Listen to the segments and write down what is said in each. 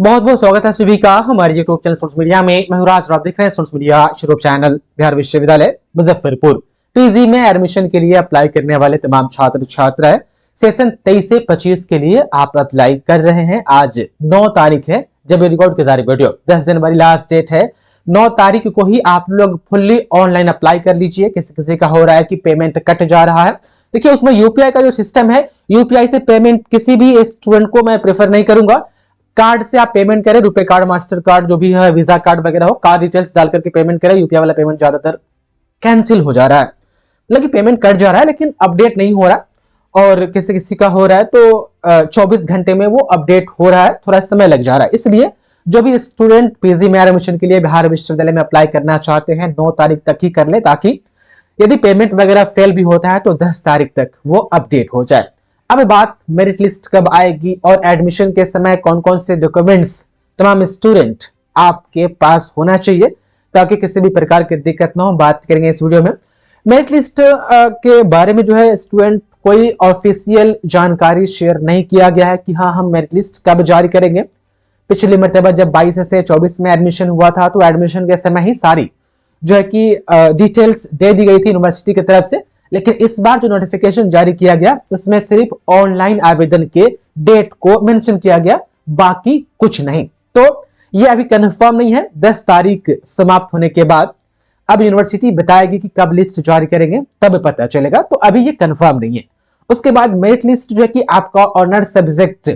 बहुत बहुत स्वागत है सभी का हमारे यूट्यूब चैनल स्टूडेंट्स मीडिया में। मैं हूं राज, आप देख रहे हैं students media YouTube channel. Bihar विश्वविद्यालय मुजफ्फरपुर पीजी में एडमिशन के लिए अप्लाई करने वाले तमाम छात्र छात्राएं सेशन 23 से 25 के लिए आप अप्लाई कर रहे हैं। आज 9 तारीख है जब रिकॉर्ड की जा रही वीडियो। 10 जनवरी लास्ट डेट है। 9 तारीख को ही आप लोग फुल्ली ऑनलाइन अप्लाई कर लीजिए। किसी किसी का हो रहा है कि पेमेंट कट जा रहा है। देखिए उसमें यूपीआई का जो सिस्टम है, यूपीआई से पेमेंट किसी भी स्टूडेंट को मैं प्रेफर नहीं करूंगा। कार्ड से आप पेमेंट करें, रुपए कार्ड, मास्टर कार्ड, जो भी है, वीजा कार्ड वगैरह हो, कार्ड डिटेल्स डाल करके पेमेंट करें। यूपीआई वाला पेमेंट ज्यादातर कैंसिल हो जा रहा है, मतलब कि पेमेंट कट जा रहा है लेकिन अपडेट नहीं हो रहा। और किसी किसी का हो रहा है तो 24 घंटे में वो अपडेट हो रहा है, थोड़ा समय लग जा रहा है। इसलिए जो भी स्टूडेंट पीजी में एडमिशन के लिए बिहार विश्वविद्यालय में अप्लाई करना चाहते हैं 9 तारीख तक ही कर ले, ताकि यदि पेमेंट वगैरह फेल भी होता है तो 10 तारीख तक वो अपडेट हो जाए। अब बात मेरिट लिस्ट कब आएगी और एडमिशन के समय कौन कौन से डॉक्यूमेंट्स तमाम स्टूडेंट आपके पास होना चाहिए ताकि किसी भी प्रकार की दिक्कत ना हो, बात करेंगे इस वीडियो में। मेरिट लिस्ट के बारे में जो है स्टूडेंट कोई ऑफिशियल जानकारी शेयर नहीं किया गया है कि हाँ हम मेरिट लिस्ट कब जारी करेंगे। पिछली मरतबा जब 22 से 24 में एडमिशन हुआ था तो एडमिशन के समय ही सारी जो है कि डिटेल्स दे दी गई थी यूनिवर्सिटी की तरफ से, लेकिन इस बार जो नोटिफिकेशन जारी किया गया उसमें सिर्फ ऑनलाइन आवेदन के डेट को मेंशन किया गया, बाकी कुछ नहीं। तो ये अभी कंफर्म नहीं है। 10 तारीख समाप्त होने के बाद अब यूनिवर्सिटी बताएगी कि कब लिस्ट जारी करेंगे, तब पता चलेगा। तो अभी ये कंफर्म नहीं है। उसके बाद मेरिट लिस्ट जो है कि आपका ऑनर सब्जेक्ट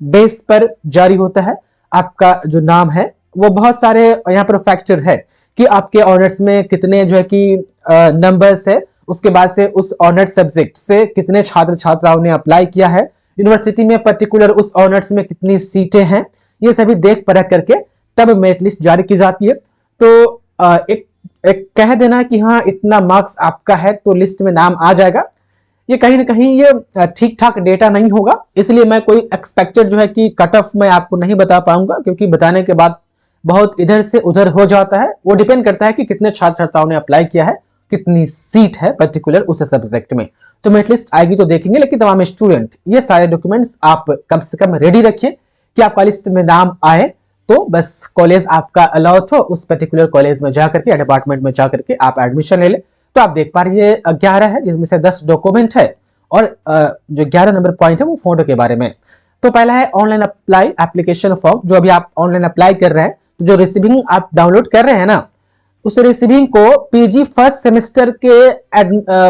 बेस पर जारी होता है। आपका जो नाम है वो बहुत सारे यहाँ पर फैक्टर है कि आपके ऑनर्स में कितने जो है कि नंबर्स है, उसके बाद से उस ऑनर्स सब्जेक्ट से कितने छात्र छात्राओं ने अप्लाई किया है, यूनिवर्सिटी में पर्टिकुलर उस ऑनर्स में कितनी सीटें हैं, ये सभी देख परख करके तब मेरिट लिस्ट जारी की जाती है। तो एक कह देना कि हाँ इतना मार्क्स आपका है तो लिस्ट में नाम आ जाएगा, ये कहीं ना कहीं ये ठीक ठाक डेटा नहीं होगा। इसलिए मैं कोई एक्सपेक्टेड जो है कि कट ऑफ मैं आपको नहीं बता पाऊंगा, क्योंकि बताने के बाद बहुत इधर से उधर हो जाता है। वो डिपेंड करता है कि कितने छात्र छात्राओं ने अप्लाई किया है, कितनी सीट है पर्टिकुलर उस सब्जेक्ट में। तो मेरिट लिस्ट आएगी तो देखेंगे, लेकिन तमाम स्टूडेंट ये सारे डॉक्यूमेंट्स आप कम से कम रेडी रखिए कि आपका लिस्ट में नाम आए तो बस कॉलेज आपका अलाउड हो, उस पर्टिकुलर कॉलेज में जाकर के या डिपार्टमेंट में जाकर के आप एडमिशन ले ले। तो आप देख पा रहे हैं 11 है जिसमें से 10 डॉक्यूमेंट है और जो 11 नंबर पॉइंट है वो फोटो के बारे में। तो पहला है ऑनलाइन अप्लाई एप्लीकेशन फॉर्म। जो अभी आप ऑनलाइन अप्लाई कर रहे हैं तो जो रिसीविंग आप डाउनलोड कर रहे हैं ना, उस रिसीविंग को पीजी फर्स्ट सेमेस्टर के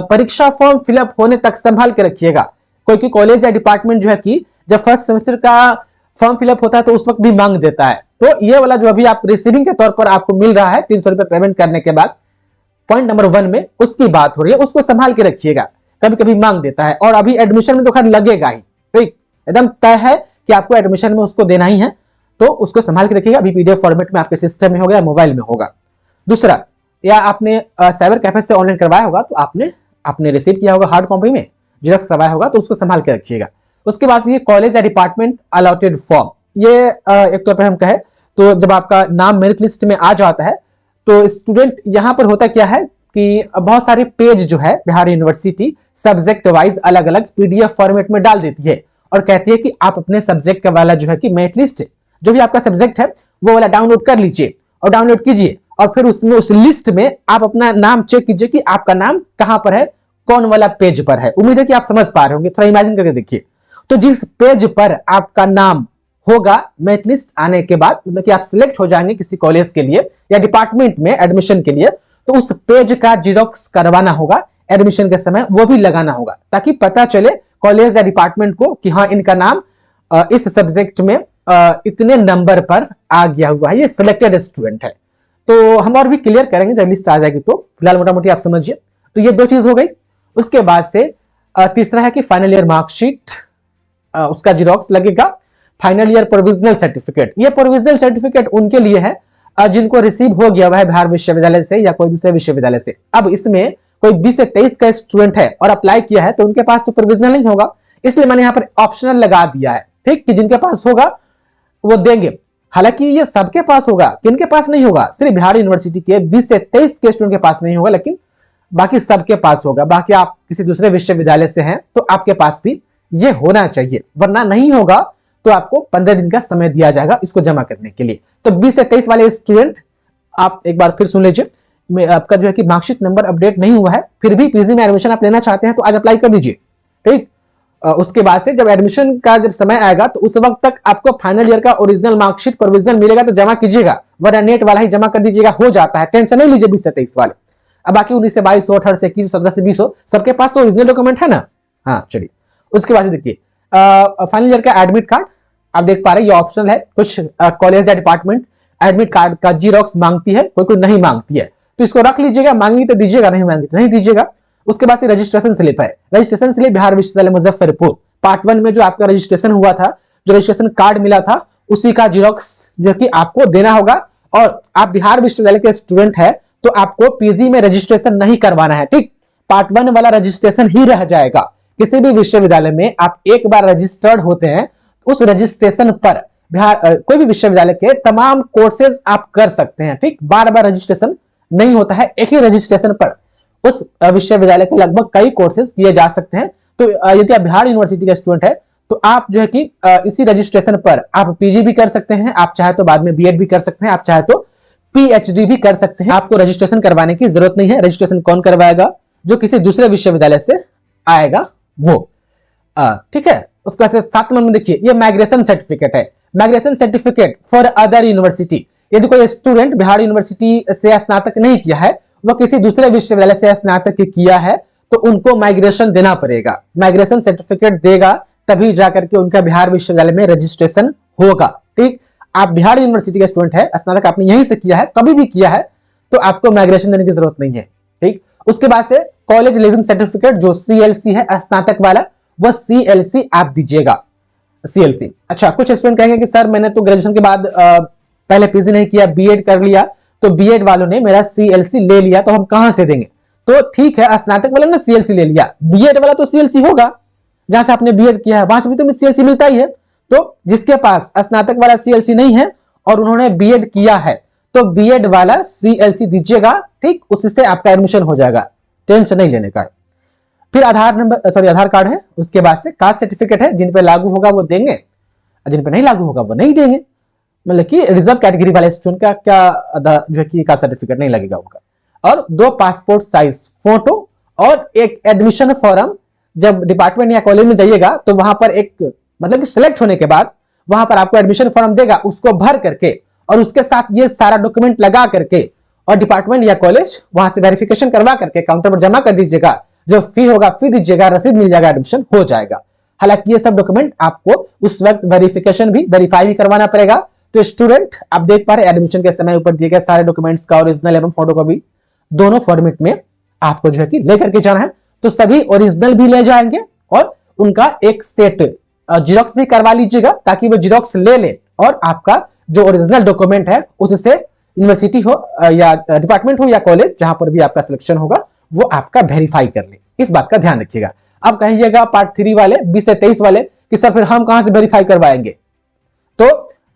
परीक्षा फॉर्म फिलअप होने तक संभाल के रखिएगा। कोई कॉलेज या डिपार्टमेंट जो है कि जब फर्स्ट सेमेस्टर का फॉर्म फिलअप होता है तो उस वक्त भी मांग देता है। तो ये वाला जो अभी आप रिसीविंग के तौर पर आपको मिल रहा है 300 रुपए पेमेंट करने के बाद, पॉइंट नंबर 1 में उसकी बात हो रही है, उसको संभाल के रखिएगा, कभी कभी मांग देता है। और अभी एडमिशन में तो खैर लगेगा ही, ठीक एकदम तय है कि आपको एडमिशन में उसको देना ही है, तो उसको संभाल के रखिएगा। अभी पीडीएफ फॉर्मेट में आपके सिस्टम में होगा, मोबाइल में होगा। दूसरा, या आपने साइबर कैफे से ऑनलाइन करवाया होगा तो आपने रिसीव किया होगा हार्ड कॉपी में, जेरॉक्स करवाया होगा, तो उसको संभाल के रखिएगा। उसके बाद ये कॉलेज या डिपार्टमेंट अलॉटेड फॉर्म, ये एक तौर पर हम कहें तो जब आपका नाम मेरिट लिस्ट में आ जाता है तो स्टूडेंट यहाँ पर होता क्या है कि बहुत सारे पेज जो है बिहार यूनिवर्सिटी सब्जेक्ट वाइज अलग अलग पीडीएफ फॉर्मेट में डाल देती है और कहती है कि आप अपने सब्जेक्ट का वाला जो है कि मेरिट लिस्ट जो भी आपका सब्जेक्ट है वो वाला डाउनलोड कर लीजिए और डाउनलोड कीजिए, और फिर उसमें उस लिस्ट में आप अपना नाम चेक कीजिए कि आपका नाम कहां पर है, कौन वाला पेज पर है। उम्मीद है कि आप समझ पा रहे होंगे, थोड़ा इमेजिन करके देखिए। तो जिस पेज पर आपका नाम होगा मेरिट लिस्ट आने के बाद, मतलब कि आप सिलेक्ट हो जाएंगे किसी कॉलेज के लिए या डिपार्टमेंट में एडमिशन के लिए, तो उस पेज का जेरॉक्स करवाना होगा एडमिशन के समय, वो भी लगाना होगा ताकि पता चले कॉलेज या डिपार्टमेंट को कि हाँ इनका नाम इस सब्जेक्ट में इतने नंबर पर आ गया हुआ है, ये सिलेक्टेड स्टूडेंट है। तो हम और भी क्लियर करेंगे जब लिस्ट आ जाएगी, तो फिलहाल मोटा मोटी आप समझिए। तो ये 2 चीज हो गई। उसके बाद से तीसरा है कि फाइनल ईयर मार्कशीट, उसका जेरॉक्स लगेगा। फाइनल ईयर प्रोविजनल सर्टिफिकेट, ये प्रोविजनल सर्टिफिकेट उनके लिए है जिनको रिसीव हो गया हुआ है बिहार विश्वविद्यालय से या कोई दूसरे विश्वविद्यालय से। अब इसमें कोई 20 से 23 का स्टूडेंट है और अप्लाई किया है तो उनके पास तो प्रोविजनल नहीं होगा, इसलिए मैंने यहाँ पर ऑप्शनल लगा दिया है, ठीक, कि जिनके पास होगा वो देंगे। हालांकि ये सबके पास होगा, किनके पास नहीं होगा, सिर्फ बिहार यूनिवर्सिटी के 20 से 23 के स्टूडेंट के पास नहीं होगा, लेकिन बाकी सबके पास होगा। बाकी आप किसी दूसरे विश्वविद्यालय से हैं तो आपके पास भी ये होना चाहिए, वरना नहीं होगा तो आपको 15 दिन का समय दिया जाएगा इसको जमा करने के लिए। तो 20 से 23 वाले स्टूडेंट आप एक बार फिर सुन लीजिए, आपका जो है कि मार्कशीट नंबर अपडेट नहीं हुआ है, फिर भी पीजी में एडमिशन आप लेना चाहते हैं तो आज अप्लाई कर दीजिए, ठीक। उसके बाद से जब एडमिशन का जब समय आएगा तो उस वक्त तक आपको फाइनल ईयर का ओरिजिनल मार्कशीट प्रोविजनल मिलेगा तो जमा कीजिएगा, वरना नेट वाला ही जमा कर दीजिएगा, हो जाता है, टेंशन नहीं लीजिए 20 से 23 वाले। अब बाकी 19 से 22 हो, 18 से 21, 17 से 20 हो, सबके पास तो ओरिजिनल डॉक्यूमेंट है ना। हाँ चलिए, उसके बाद देखिए फाइनल ईयर का एडमिट कार्ड आप देख पा रहे हैं, ये ऑप्शनल है। कुछ कॉलेज या डिपार्टमेंट एडमिट कार्ड का जीरोक्स मांगती है, कोई कोई नहीं मांगती है, तो इसको रख लीजिएगा, मांगी तो दीजिएगा, नहीं मांगी तो नहीं दीजिएगा। उसके बाद रजिस्ट्रेशन स्लिप है, रजिस्ट्रेशन स्लिप बिहार विश्वविद्यालय मुजफ्फरपुर पार्ट 1 में जो आपका रजिस्ट्रेशन हुआ था, जो रजिस्ट्रेशन कार्ड मिला था, उसी का जीरोक्स जो कि आपको देना होगा। और आप बिहार विश्वविद्यालय के स्टूडेंट है तो आपको पीजी में रजिस्ट्रेशन नहीं करवाना है, ठीक। पार्ट 1 वाला रजिस्ट्रेशन ही रह जाएगा। किसी भी विश्वविद्यालय में आप एक बार रजिस्टर्ड होते हैं, उस रजिस्ट्रेशन पर बिहार कोई भी विश्वविद्यालय के तमाम कोर्सेज आप कर सकते हैं, ठीक। बार बार रजिस्ट्रेशन नहीं होता है, एक ही रजिस्ट्रेशन पर उस विश्वविद्यालय के लगभग कई कोर्सेज किए जा सकते हैं। तो यदि आप बिहार यूनिवर्सिटी के स्टूडेंट है तो आप जो है कि इसी रजिस्ट्रेशन पर आप पीजी भी कर सकते हैं, आप चाहे तो बाद में बीएड भी कर सकते हैं, आप चाहे तो पीएचडी भी कर सकते हैं। आपको रजिस्ट्रेशन करवाने की जरूरत नहीं है। रजिस्ट्रेशन कौन करवाएगा? जो किसी दूसरे विश्वविद्यालय से आएगा वो, ठीक है। उसके बाद 7 नंबर में देखिए, ये माइग्रेशन सर्टिफिकेट है, migration certificate for other university. यदि कोई स्टूडेंट बिहार यूनिवर्सिटी से स्नातक नहीं किया है, वह किसी दूसरे विश्वविद्यालय से स्नातक किया है, तो उनको माइग्रेशन देना पड़ेगा। माइग्रेशन सर्टिफिकेट देगा तभी जाकर के उनका बिहार विश्वविद्यालय में रजिस्ट्रेशन होगा, ठीक। आप बिहार यूनिवर्सिटी के स्टूडेंट है, स्नातक आपने यहीं से किया है, कभी भी किया है, तो आपको माइग्रेशन देने की जरूरत नहीं है, ठीक। उसके बाद से कॉलेज लिविंग सर्टिफिकेट जो सीएलसी है स्नातक वाला, वह सीएलसी आप दीजिएगा, सीएलसी। अच्छा, कुछ स्टूडेंट कहेंगे कि सर मैंने तो ग्रेजुएशन के बाद पहले पीजी नहीं किया, बीएड कर लिया, तो बीएड वालों ने मेरा सीएलसी ले लिया, तो हम कहां से देंगे? तो ठीक है, स्नातक वाले ने सीएलसी ले लिया, बीएड वाला तो सीएलसी होगा, जहां से आपने बीएड किया है वहां से भी तो सीएलसी मिलता ही है। तो जिसके पास स्नातक वाला सीएलसी नहीं है और उन्होंने बीएड किया है, तो बीएड वाला सीएलसी दीजिएगा, ठीक। उससे आपका एडमिशन हो जाएगा, टेंशन नहीं लेने का। फिर आधार कार्ड है, उसके बाद से कास्ट सर्टिफिकेट है, जिन पे लागू होगा वो देंगे, जिन पे नहीं लागू होगा वो नहीं देंगे। मतलब कि रिजर्व कैटेगरी वाले स्टूडेंट का क्या जो है कि कास्ट सर्टिफिकेट नहीं लगेगा उनका। और 2 पासपोर्ट साइज फोटो और एक एडमिशन फॉर्म। जब डिपार्टमेंट या कॉलेज में जाइएगा तो वहां पर एक मतलब कि सिलेक्ट होने के बाद वहां पर आपको एडमिशन फॉर्म देगा, उसको भर करके और उसके साथ ये सारा डॉक्यूमेंट लगा करके और डिपार्टमेंट या कॉलेज वहां से वेरिफिकेशन करवा करके काउंटर पर जमा कर दीजिएगा। जो फी होगा फी दीजिएगा, रसीद मिल जाएगा, एडमिशन हो जाएगा। हालांकि ये सब डॉक्यूमेंट आपको उस वक्त वेरिफिकेशन भी वेरीफाई भी करवाना पड़ेगा। तो स्टूडेंट आप देख पा रहे हैं एडमिशन के समय ऊपर दिए गए सारे डॉक्यूमेंट्स का ओरिजिनल एवं फोटोकॉपी दोनों फॉर्मेट में आपको जो है कि लेकर के जाना है। तो सभी ओरिजिनल भी ले जाएंगे और उनका एक सेट जीरोक्स भी करवा लीजिएगा, ताकि वो जीरोक्स ले ले और आपका जो ओरिजिनल डॉक्यूमेंट है उससे यूनिवर्सिटी हो या डिपार्टमेंट हो या कॉलेज जहां पर भी आपका सिलेक्शन होगा वो आपका वेरीफाई कर ले। इस बात का ध्यान रखिएगा। अब कहिएगा पार्ट 3 वाले 20 से 23 वाले कि सर फिर हम कहां से वेरीफाई करवाएंगे? तो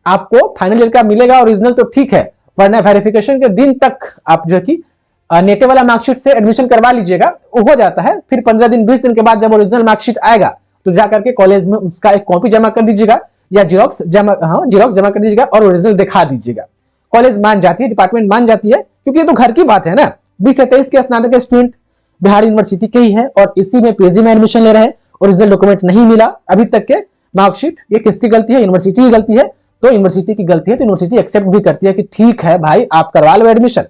आपको फाइनल ईयर का मिलेगा ओरिजिनल तो ठीक है, वरना वेरिफिकेशन के दिन तक आप जो कि नेटे वाला मार्कशीट से एडमिशन करवा लीजिएगा, हो जाता है। फिर 15 दिन 20 दिन के बाद जब ओरिजिनल मार्कशीट आएगा तो जाकर के कॉलेज में उसका एक कॉपी जमा कर दीजिएगा या जीरोक्स जमा कर दीजिएगा और ओरिजिनल दिखा दीजिएगा। कॉलेज मान जाती है, डिपार्टमेंट मान जाती है, क्योंकि ये तो घर की बात है ना। 20 से 23 के स्नातक के स्टूडेंट बिहार यूनिवर्सिटी के ही है और इसी में पीजी में एडमिशन ले रहे हैं, ओरिजिनल डॉक्यूमेंट नहीं मिला अभी तक के मार्कशीट, ये किसकी गलती है? यूनिवर्सिटी की गलती है। तो यूनिवर्सिटी की गलती है तो यूनिवर्सिटी एक्सेप्ट भी करती है कि ठीक है भाई आप करवा लो एडमिशन,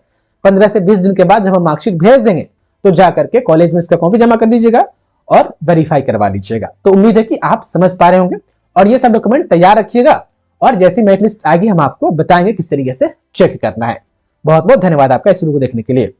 15 से 20 दिन के बाद जब हम मार्कशीट भेज देंगे तो जाकर के कॉलेज में इसका कॉपी जमा कर दीजिएगा और वेरीफाई करवा लीजिएगा। तो उम्मीद है कि आप समझ पा रहे होंगे और ये सब डॉक्यूमेंट तैयार रखिएगा और जैसी मेरिट लिस्ट आएगी हम आपको बताएंगे किस तरीके से चेक करना है। बहुत बहुत धन्यवाद आपका इस वीडियो को देखने के लिए।